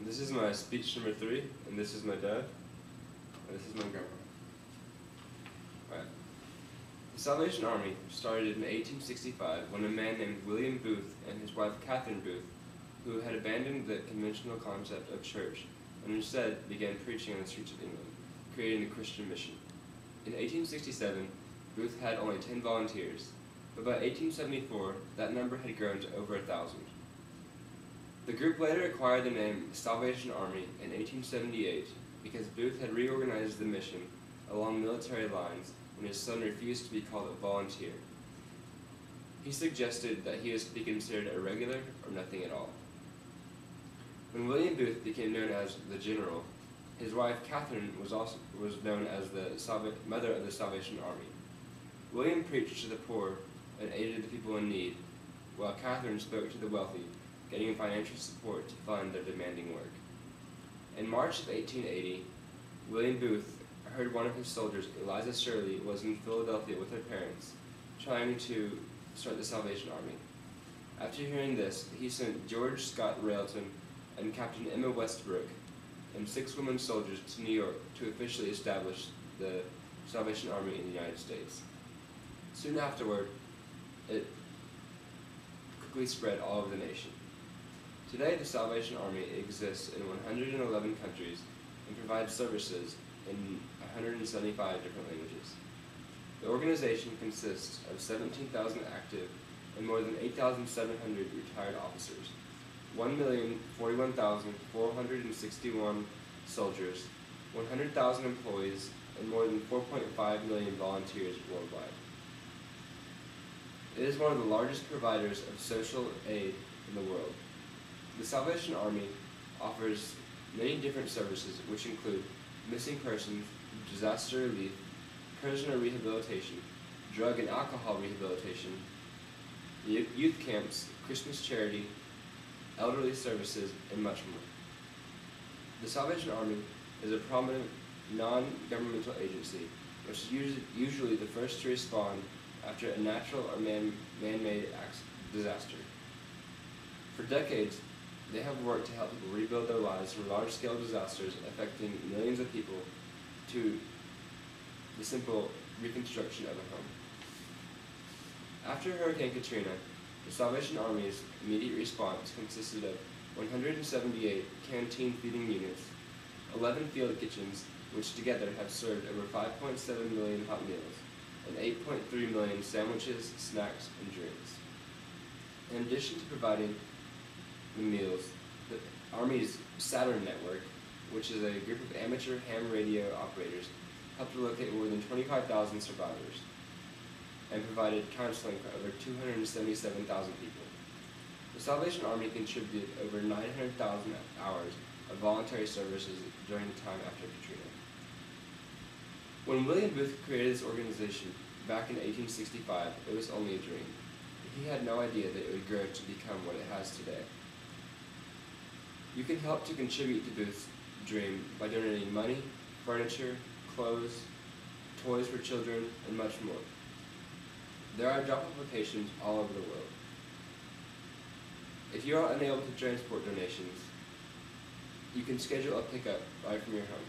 This is my speech number 3, and this is my dad, and this is my grandma. Alright. The Salvation Army started in 1865 when a man named William Booth and his wife Catherine Booth, who had abandoned the conventional concept of church and instead began preaching on the streets of England, creating the Christian mission. In 1867, Booth had only 10 volunteers, but by 1874, that number had grown to over 1,000. The group later acquired the name Salvation Army in 1878 because Booth had reorganized the mission along military lines when his son refused to be called a volunteer. He suggested that he was to be considered a regular or nothing at all. When William Booth became known as the General, his wife Catherine was known as the Mother of the Salvation Army. William preached to the poor and aided the people in need, while Catherine spoke to the wealthy, getting financial support to fund their demanding work. In March of 1880, William Booth heard one of his soldiers, Eliza Shirley, was in Philadelphia with her parents, trying to start the Salvation Army. After hearing this, he sent George Scott Railton and Captain Emma Westbrook and 6 women soldiers to New York to officially establish the Salvation Army in the United States. Soon afterward, it quickly spread all over the nation. Today, the Salvation Army exists in 111 countries and provides services in 175 different languages. The organization consists of 17,000 active and more than 8,700 retired officers, 1,041,461 soldiers, 100,000 employees, and more than 4.5 million volunteers worldwide. It is one of the largest providers of social aid in the world. The Salvation Army offers many different services, which include missing persons, disaster relief, prisoner rehabilitation, drug and alcohol rehabilitation, youth camps, Christmas charity, elderly services, and much more. The Salvation Army is a prominent non-governmental agency, which is usually the first to respond after a natural or man-made disaster. For decades, they have worked to help people rebuild their lives from large-scale disasters affecting millions of people to the simple reconstruction of a home. After Hurricane Katrina, the Salvation Army's immediate response consisted of 178 canteen feeding units, 11 field kitchens, which together have served over 5.7 million hot meals, and 8.3 million sandwiches, snacks, and drinks. In addition to providing the meals, the Army's Saturn Network, which is a group of amateur ham radio operators, helped to locate more than 25,000 survivors and provided counseling for over 277,000 people. The Salvation Army contributed over 900,000 hours of voluntary services during the time after Katrina. When William Booth created this organization back in 1865, it was only a dream. He had no idea that it would grow to become what it has today. You can help to contribute to Booth's dream by donating money, furniture, clothes, toys for children, and much more. There are drop-off locations all over the world. If you are unable to transport donations, you can schedule a pickup right from your home.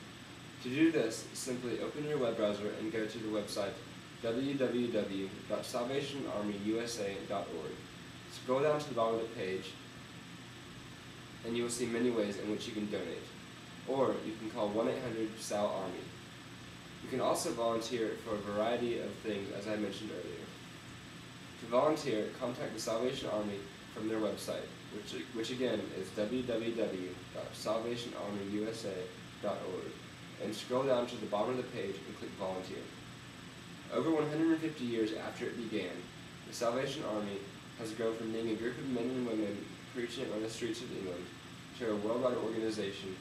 To do this, simply open your web browser and go to the website www.salvationarmyusa.org. Scroll down to the bottom of the page and you will see many ways in which you can donate. Or you can call 1-800-SAL-ARMY. You can also volunteer for a variety of things, as I mentioned earlier. To volunteer, contact the Salvation Army from their website, which again is www.salvationarmyusa.org, and scroll down to the bottom of the page and click Volunteer. Over 150 years after it began, the Salvation Army has grown from being a group of men and women preaching on the streets of England to a worldwide organization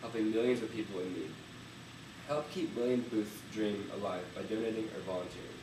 helping millions of people in need. Help keep William Booth's dream alive by donating or volunteering.